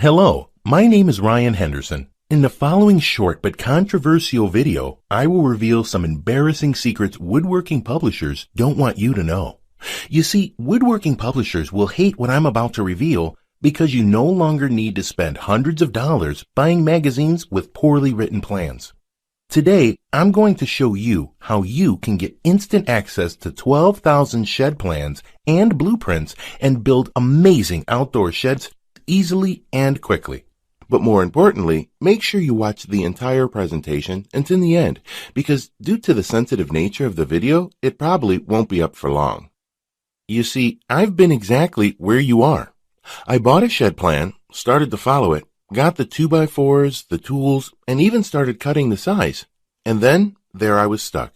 Hello, my name is Ryan Henderson. In the following short but controversial video, I will reveal some embarrassing secrets woodworking publishers don't want you to know. You see, woodworking publishers will hate what I'm about to reveal because you no longer need to spend hundreds of dollars buying magazines with poorly written plans. Today, I'm going to show you how you can get instant access to 12,000 shed plans and blueprints and build amazing outdoor sheds easily and quickly. But more importantly, make sure you watch the entire presentation until the end, because due to the sensitive nature of the video, it probably won't be up for long. You see, I've been exactly where you are. I bought a shed plan, started to follow it, got the 2x4s, the tools, and even started cutting the size. And then, there I was stuck.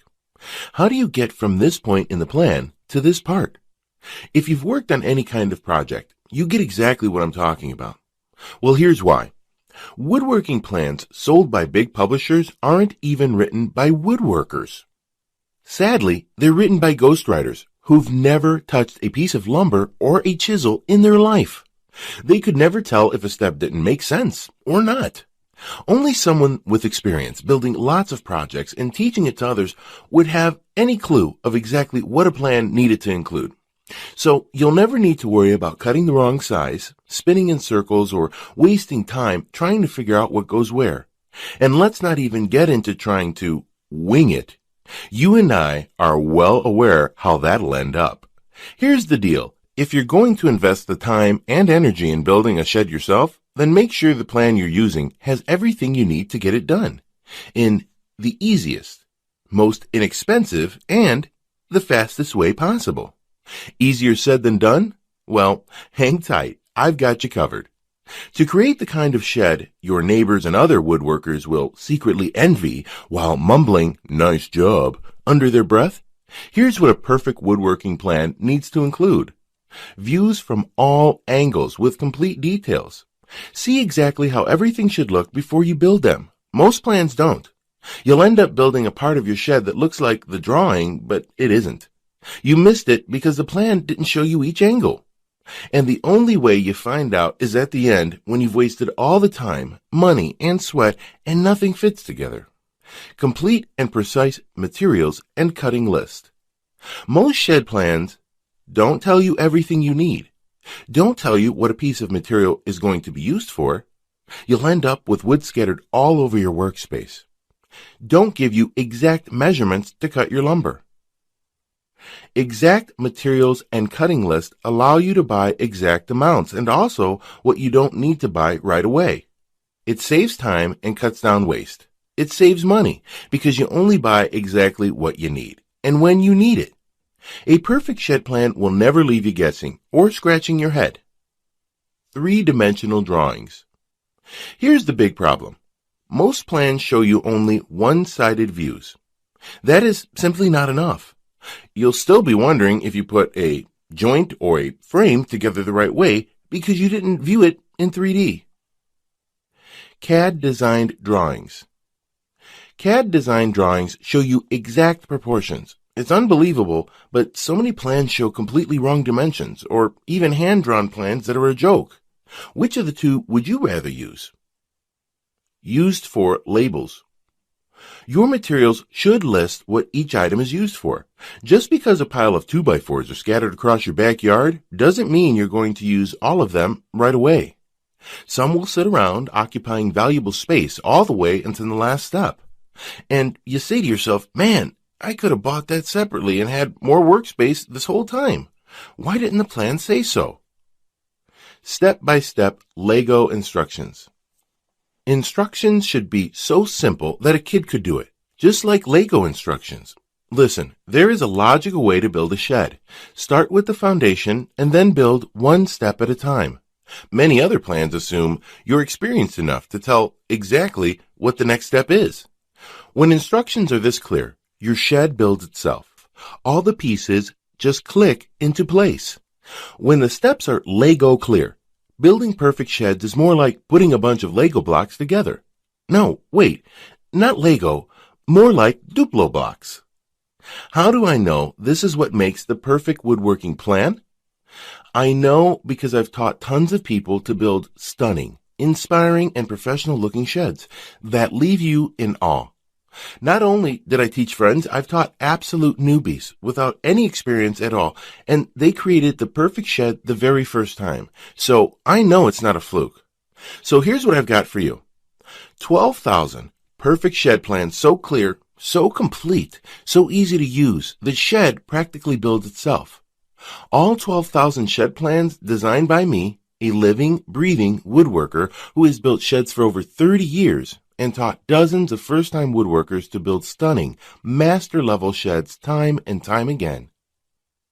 How do you get from this point in the plan to this part? If you've worked on any kind of project, you get exactly what I'm talking about. Well, here's why. Woodworking plans sold by big publishers aren't even written by woodworkers. Sadly, they're written by ghostwriters who've never touched a piece of lumber or a chisel in their life. They could never tell if a step didn't make sense or not. Only someone with experience building lots of projects and teaching it to others would have any clue of exactly what a plan needed to include. So you'll never need to worry about cutting the wrong size, spinning in circles, or wasting time trying to figure out what goes where. And let's not even get into trying to wing it. You and I are well aware how that'll end up. Here's the deal. If you're going to invest the time and energy in building a shed yourself, then make sure the plan you're using has everything you need to get it done in the easiest, most inexpensive, and the fastest way possible. Easier said than done? Well, hang tight. I've got you covered. To create the kind of shed your neighbors and other woodworkers will secretly envy while mumbling, "Nice job," under their breath, here's what a perfect woodworking plan needs to include. Views from all angles with complete details. See exactly how everything should look before you build them. Most plans don't. You'll end up building a part of your shed that looks like the drawing, but it isn't. You missed it because the plan didn't show you each angle. And the only way you find out is at the end when you've wasted all the time, money, and sweat and nothing fits together. Complete and precise materials and cutting list. Most shed plans don't tell you everything you need. Don't tell you what a piece of material is going to be used for. You'll end up with wood scattered all over your workspace. Don't give you exact measurements to cut your lumber. Exact materials and cutting list allow you to buy exact amounts and also what you don't need to buy right away. It saves time and cuts down waste. It saves money because you only buy exactly what you need and when you need it. A perfect shed plan will never leave you guessing or scratching your head. 3-dimensional drawings. Here's the big problem. Most plans show you only one-sided views. That is simply not enough. You'll still be wondering if you put a joint or a frame together the right way because you didn't view it in 3D. Cad Designed Drawings. Cad Designed Drawings show you exact proportions. It's unbelievable, but so many plans show completely wrong dimensions or even hand-drawn plans that are a joke. Which of the two would you rather use? Used for labels. Your materials should list what each item is used for. Just because a pile of 2x4s are scattered across your backyard doesn't mean you're going to use all of them right away. Some will sit around occupying valuable space all the way until the last step. And you say to yourself, man, I could have bought that separately and had more workspace this whole time. Why didn't the plan say so? Step-by-step Lego instructions. Instructions should be so simple that a kid could do it, just like Lego instructions. Listen, there is a logical way to build a shed. Start with the foundation and then build one step at a time. Many other plans assume you're experienced enough to tell exactly what the next step is. When instructions are this clear, your shed builds itself. All the pieces just click into place. When the steps are Lego clear, building perfect sheds is more like putting a bunch of Lego blocks together. No, wait, not Lego, more like Duplo blocks. How do I know this is what makes the perfect woodworking plan? I know because I've taught tons of people to build stunning, inspiring, and professional-looking sheds that leave you in awe. Not only did I teach friends, I've taught absolute newbies without any experience at all, and they created the perfect shed the very first time. So I know it's not a fluke. So here's what I've got for you. 12,000 perfect shed plans, so clear, so complete, so easy to use, the shed practically builds itself. All 12,000 shed plans designed by me, a living, breathing woodworker who has built sheds for over 30 years and taught dozens of first-time woodworkers to build stunning, master-level sheds time and time again.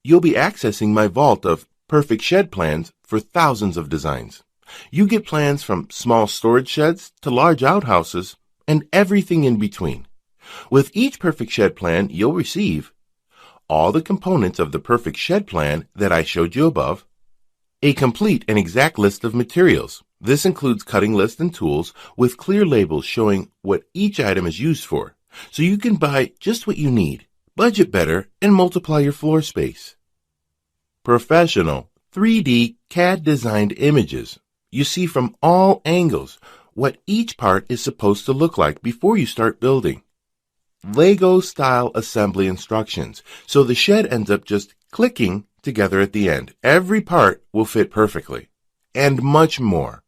You'll be accessing my vault of perfect shed plans for thousands of designs. You get plans from small storage sheds to large outhouses and everything in between. With each perfect shed plan, you'll receive all the components of the perfect shed plan that I showed you above, a complete and exact list of materials. This includes cutting lists and tools with clear labels showing what each item is used for, so you can buy just what you need, budget better, and multiply your floor space. Professional 3D CAD designed images. You see from all angles what each part is supposed to look like before you start building. Lego style assembly instructions, so the shed ends up just clicking together at the end. Every part will fit perfectly, and much more.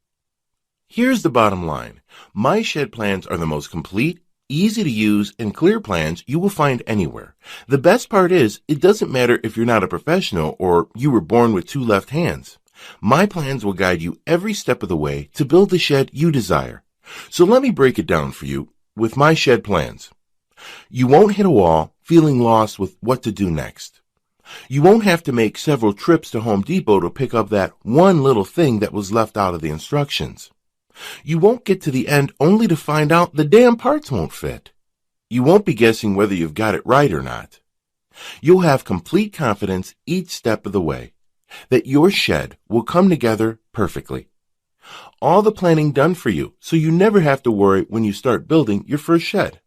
Here's the bottom line. My shed plans are the most complete, easy to use, and clear plans you will find anywhere. The best part is, it doesn't matter if you're not a professional or you were born with two left hands. My plans will guide you every step of the way to build the shed you desire. So let me break it down for you with my shed plans. You won't hit a wall feeling lost with what to do next. You won't have to make several trips to Home Depot to pick up that one little thing that was left out of the instructions. You won't get to the end only to find out the damn parts won't fit. You won't be guessing whether you've got it right or not. You'll have complete confidence each step of the way that your shed will come together perfectly. All the planning done for you, so you never have to worry when you start building your first shed.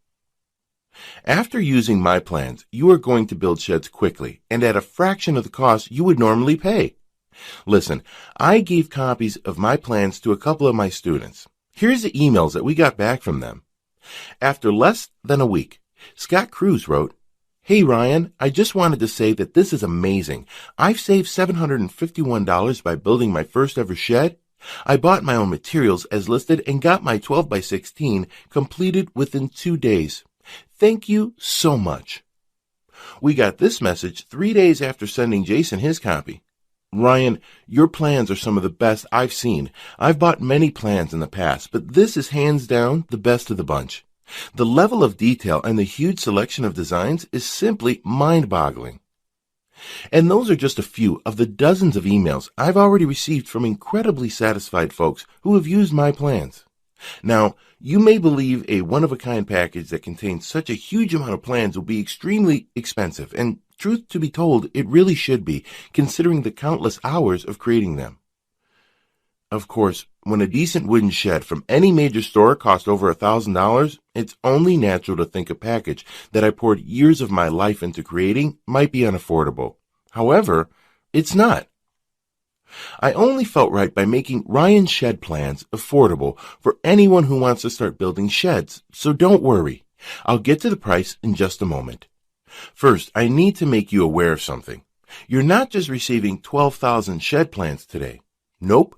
After using my plans, you are going to build sheds quickly and at a fraction of the cost you would normally pay. Listen, I gave copies of my plans to a couple of my students. Here's the emails that we got back from them. After less than a week, Scott Cruz wrote, "Hey Ryan, I just wanted to say that this is amazing. I've saved $751 by building my first ever shed. I bought my own materials as listed and got my 12 by 16 completed within 2 days. Thank you so much." We got this message 3 days after sending Jason his copy. "Ryan, your plans are some of the best I've seen. I've bought many plans in the past, but this is hands down the best of the bunch. The level of detail and the huge selection of designs is simply mind-boggling." And those are just a few of the dozens of emails I've already received from incredibly satisfied folks who have used my plans. Now, you may believe a one-of-a-kind package that contains such a huge amount of plans will be extremely expensive, and truth to be told, it really should be, considering the countless hours of creating them. Of course, when a decent wooden shed from any major store costs over $1,000, it's only natural to think a package that I poured years of my life into creating might be unaffordable. However, it's not. I only felt right by making Ryan's shed plans affordable for anyone who wants to start building sheds, so don't worry. I'll get to the price in just a moment. First, I need to make you aware of something. You're not just receiving 12,000 shed plans today. Nope.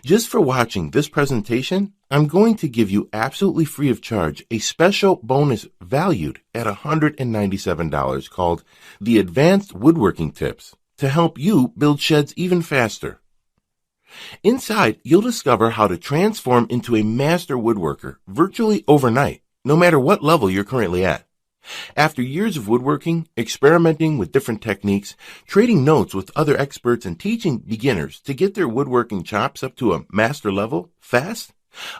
Just for watching this presentation, I'm going to give you absolutely free of charge a special bonus valued at $197 called the Advanced Woodworking Tips to help you build sheds even faster. Inside, you'll discover how to transform into a master woodworker virtually overnight, no matter what level you're currently at. After years of woodworking, experimenting with different techniques, trading notes with other experts, and teaching beginners to get their woodworking chops up to a master level fast,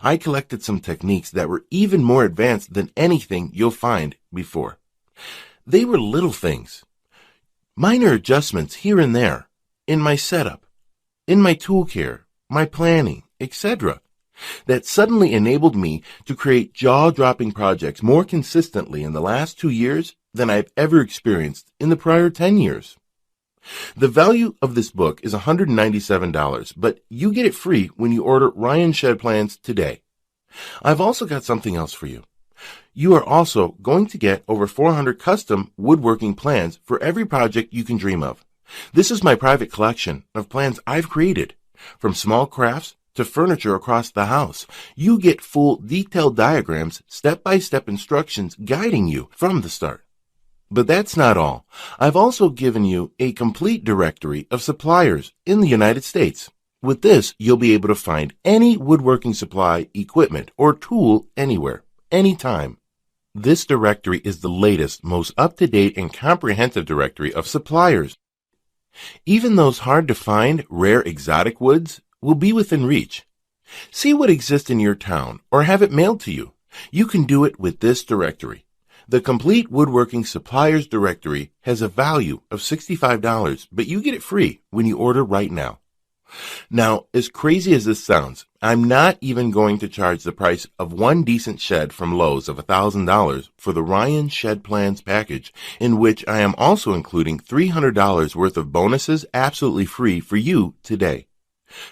I collected some techniques that were even more advanced than anything you'll find before. They were little things, minor adjustments here and there, in my setup, in my tool care, my planning, etc., that suddenly enabled me to create jaw-dropping projects more consistently in the last 2 years than I've ever experienced in the prior 10 years. The value of this book is $197, but you get it free when you order Ryan Shed Plans today. I've also got something else for you. You are also going to get over 400 custom woodworking plans for every project you can dream of. This is my private collection of plans I've created, from small crafts to furniture across the house. You get full detailed diagrams, step-by-step instructions guiding you from the start. But that's not all. I've also given you a complete directory of suppliers in the United States. With this, you'll be able to find any woodworking supply, equipment, or tool anywhere, anytime. This directory is the latest, most up-to-date, and comprehensive directory of suppliers. Even those hard-to-find, rare exotic woods will be within reach. See what exists in your town or have it mailed to you. You can do it with this directory. The Complete Woodworking Suppliers Directory has a value of $65, but you get it free when you order right now. Now, as crazy as this sounds, I'm not even going to charge the price of one decent shed from Lowe's of $1,000 for the Ryan Shed Plans package, in which I am also including $300 worth of bonuses absolutely free for you today.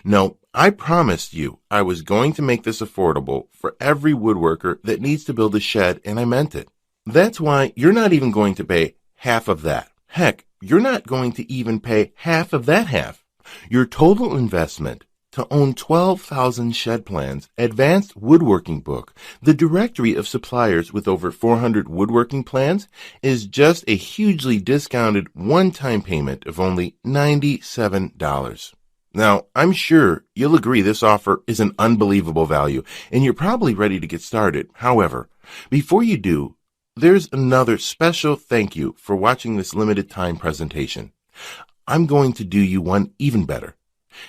No, I promised you I was going to make this affordable for every woodworker that needs to build a shed, and I meant it. That's why you're not even going to pay half of that. Heck, you're not going to even pay half of that half. Your total investment to own 12,000 shed plans, advanced woodworking book, the directory of suppliers with over 400 woodworking plans, is just a hugely discounted one-time payment of only $97. Now, I'm sure you'll agree this offer is an unbelievable value, and you're probably ready to get started. However, before you do, there's another special thank you for watching this limited time presentation. I'm going to do you one even better.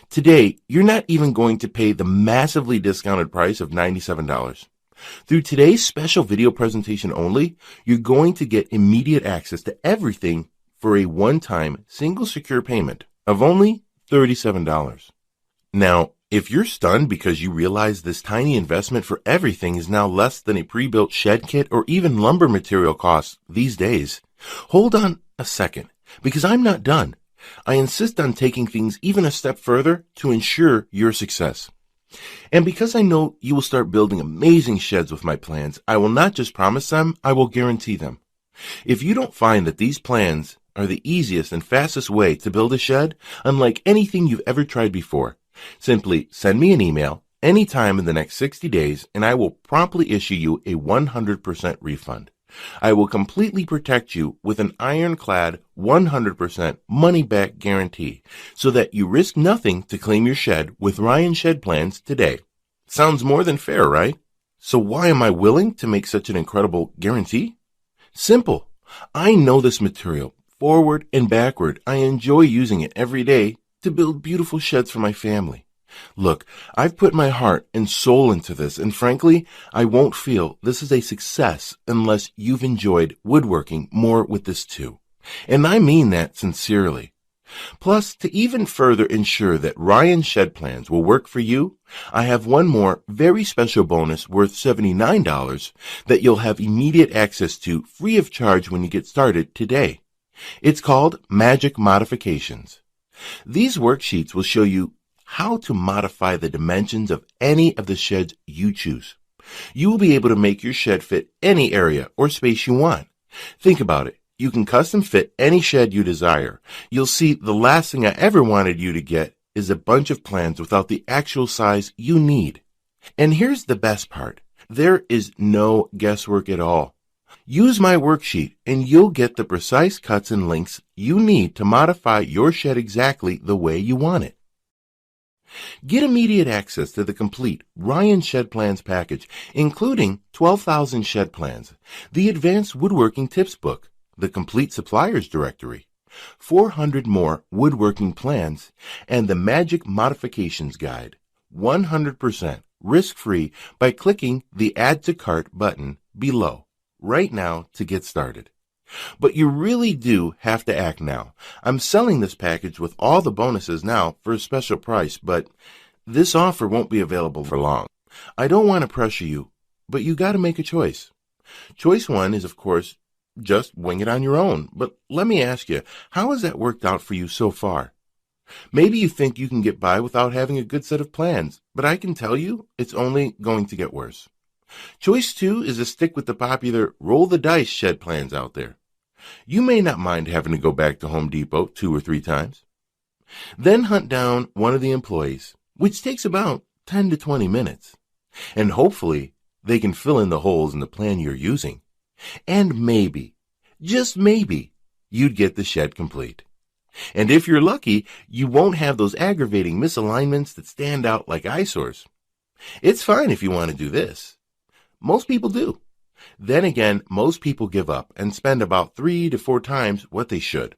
Today, you're not even going to pay the massively discounted price of $97. Through today's special video presentation only, you're going to get immediate access to everything for a one-time single secure payment of only $37. Now, if you're stunned because you realize this tiny investment for everything is now less than a pre-built shed kit or even lumber material costs these days, hold on a second, because I'm not done. I insist on taking things even a step further to ensure your success. And because I know you will start building amazing sheds with my plans, I will not just promise them, I will guarantee them. If you don't find that these plans are the easiest and fastest way to build a shed, unlike anything you've ever tried before, simply send me an email anytime in the next 60 days and I will promptly issue you a 100% refund. I will completely protect you with an ironclad 100% money-back guarantee so that you risk nothing to claim your shed with Ryan Shed Plans today. Sounds more than fair, right? So why am I willing to make such an incredible guarantee? Simple. I know this material forward and backward. I enjoy using it every day to build beautiful sheds for my family. Look, I've put my heart and soul into this, and frankly, I won't feel this is a success unless you've enjoyed woodworking more with this too. And I mean that sincerely. Plus, to even further ensure that Ryan Shed Plans will work for you, I have one more very special bonus worth $79 that you'll have immediate access to free of charge when you get started today. It's called Magic Modifications. These worksheets will show you how to modify the dimensions of any of the sheds you choose. You will be able to make your shed fit any area or space you want. Think about it. You can custom fit any shed you desire. You'll see the last thing I ever wanted you to get is a bunch of plans without the actual size you need. And here's the best part. There is no guesswork at all. Use my worksheet and you'll get the precise cuts and lengths you need to modify your shed exactly the way you want it. Get immediate access to the complete Ryan Shed Plans package, including 12,000 shed plans, the Advanced Woodworking Tips book, the Complete Suppliers Directory, 400 more woodworking plans, and the Magic Modifications Guide, 100% risk-free by clicking the Add to Cart button below right now to get started. But you really do have to act now. I'm selling this package with all the bonuses now for a special price, but this offer won't be available for long. I don't want to pressure you, but you got to make a choice. Choice one is, of course, just wing it on your own. But let me ask you, how has that worked out for you so far? Maybe you think you can get by without having a good set of plans, but I can tell you it's only going to get worse. Choice 2 is to stick with the popular roll the dice shed plans out there. You may not mind having to go back to Home Depot 2 or 3 times. Then hunt down one of the employees, which takes about 10 to 20 minutes. And hopefully they can fill in the holes in the plan you're using. And maybe, just maybe, you'd get the shed complete. And if you're lucky, you won't have those aggravating misalignments that stand out like eyesores. It's fine if you want to do this. Most people do. Then again, most people give up and spend about 3 to 4 times what they should.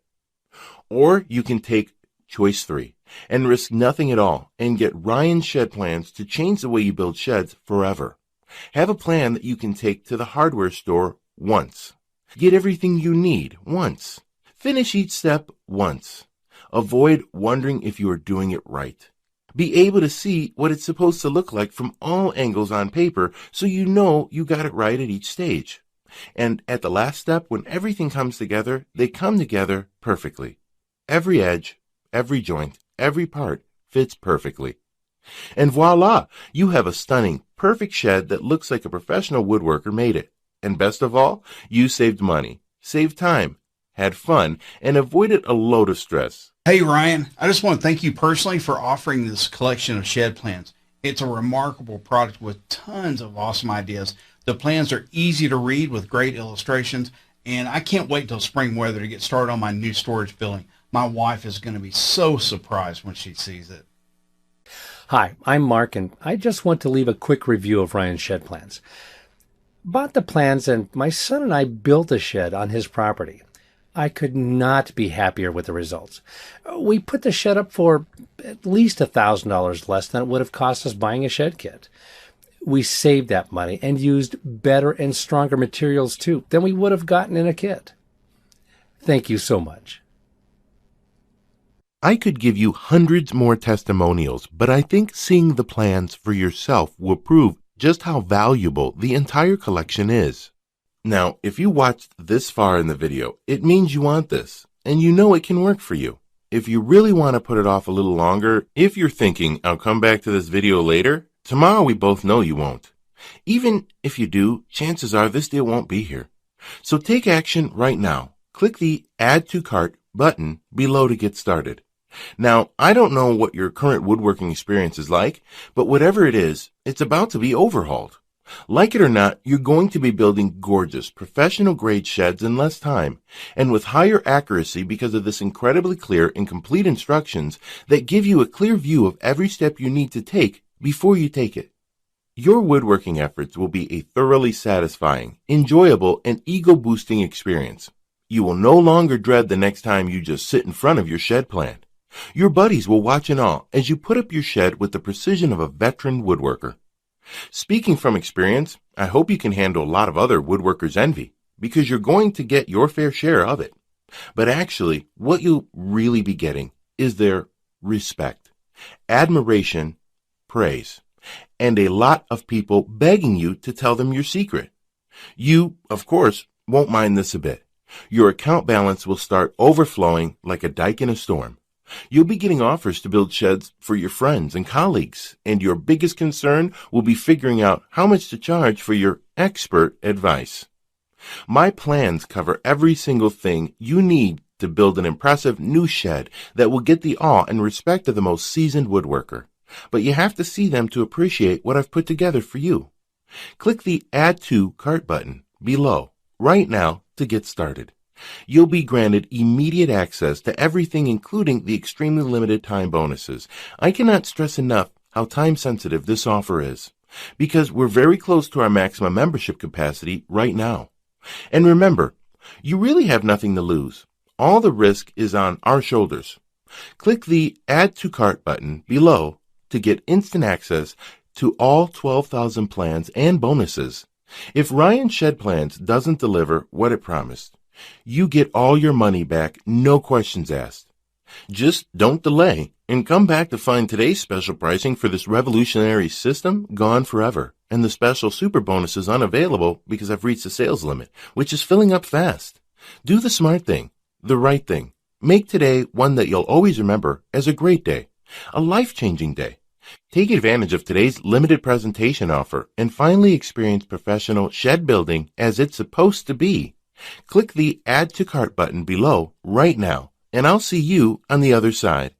Or you can take choice 3 and risk nothing at all and get Ryan Shed Plans to change the way you build sheds forever. Have a plan that you can take to the hardware store once. Get everything you need once. Finish each step once. Avoid wondering if you are doing it right. Be able to see what it's supposed to look like from all angles on paper so you know you got it right at each stage. And at the last step, when everything comes together, they come together perfectly. Every edge, every joint, every part fits perfectly. And voila, you have a stunning, perfect shed that looks like a professional woodworker made it. And best of all, you saved money, saved time, had fun, and avoided a load of stress. Hey Ryan, I just want to thank you personally for offering this collection of shed plans. It's a remarkable product with tons of awesome ideas. The plans are easy to read with great illustrations, and I can't wait till spring weather to get started on my new storage building. My wife is going to be so surprised when she sees it. Hi, I'm Mark, and I just want to leave a quick review of Ryan's shed plans. Bought the plans, and my son and I built a shed on his property. I could not be happier with the results. We put the shed up for at least $1,000 less than it would have cost us buying a shed kit. We saved that money and used better and stronger materials too than we would have gotten in a kit. Thank you so much. I could give you hundreds more testimonials, but I think seeing the plans for yourself will prove just how valuable the entire collection is. Now, if you watched this far in the video, it means you want this, and you know it can work for you. If you really want to put it off a little longer, if you're thinking, I'll come back to this video later, tomorrow we both know you won't. Even if you do, chances are this deal won't be here. So take action right now. Click the Add to Cart button below to get started. Now, I don't know what your current woodworking experience is like, but whatever it is, it's about to be overhauled. Like it or not, you're going to be building gorgeous, professional-grade sheds in less time, and with higher accuracy because of this incredibly clear and complete instructions that give you a clear view of every step you need to take before you take it. Your woodworking efforts will be a thoroughly satisfying, enjoyable, and ego-boosting experience. You will no longer dread the next time you just sit in front of your shed plan. Your buddies will watch in awe as you put up your shed with the precision of a veteran woodworker. Speaking from experience, I hope you can handle a lot of other woodworkers' envy, because you're going to get your fair share of it. But actually, what you'll really be getting is their respect, admiration, praise, and a lot of people begging you to tell them your secret. You, of course, won't mind this a bit. Your account balance will start overflowing like a dike in a storm. You'll be getting offers to build sheds for your friends and colleagues, and your biggest concern will be figuring out how much to charge for your expert advice. My plans cover every single thing you need to build an impressive new shed that will get the awe and respect of the most seasoned woodworker. But you have to see them to appreciate what I've put together for you. Click the Add to Cart button below right now to get started. You'll be granted immediate access to everything, including the extremely limited time bonuses. I cannot stress enough how time-sensitive this offer is, because we're very close to our maximum membership capacity right now. And remember, you really have nothing to lose. All the risk is on our shoulders. Click the Add to Cart button below to get instant access to all 12,000 plans and bonuses. If Ryan Shed Plans doesn't deliver what it promised, you get all your money back, no questions asked. Just don't delay and come back to find today's special pricing for this revolutionary system gone forever. and the special super bonus is unavailable because I've reached the sales limit, which is filling up fast. Do the smart thing, the right thing. Make today one that you'll always remember as a great day, a life-changing day. Take advantage of today's limited presentation offer and finally experience professional shed building as it's supposed to be. Click the Add to Cart button below right now, and I'll see you on the other side.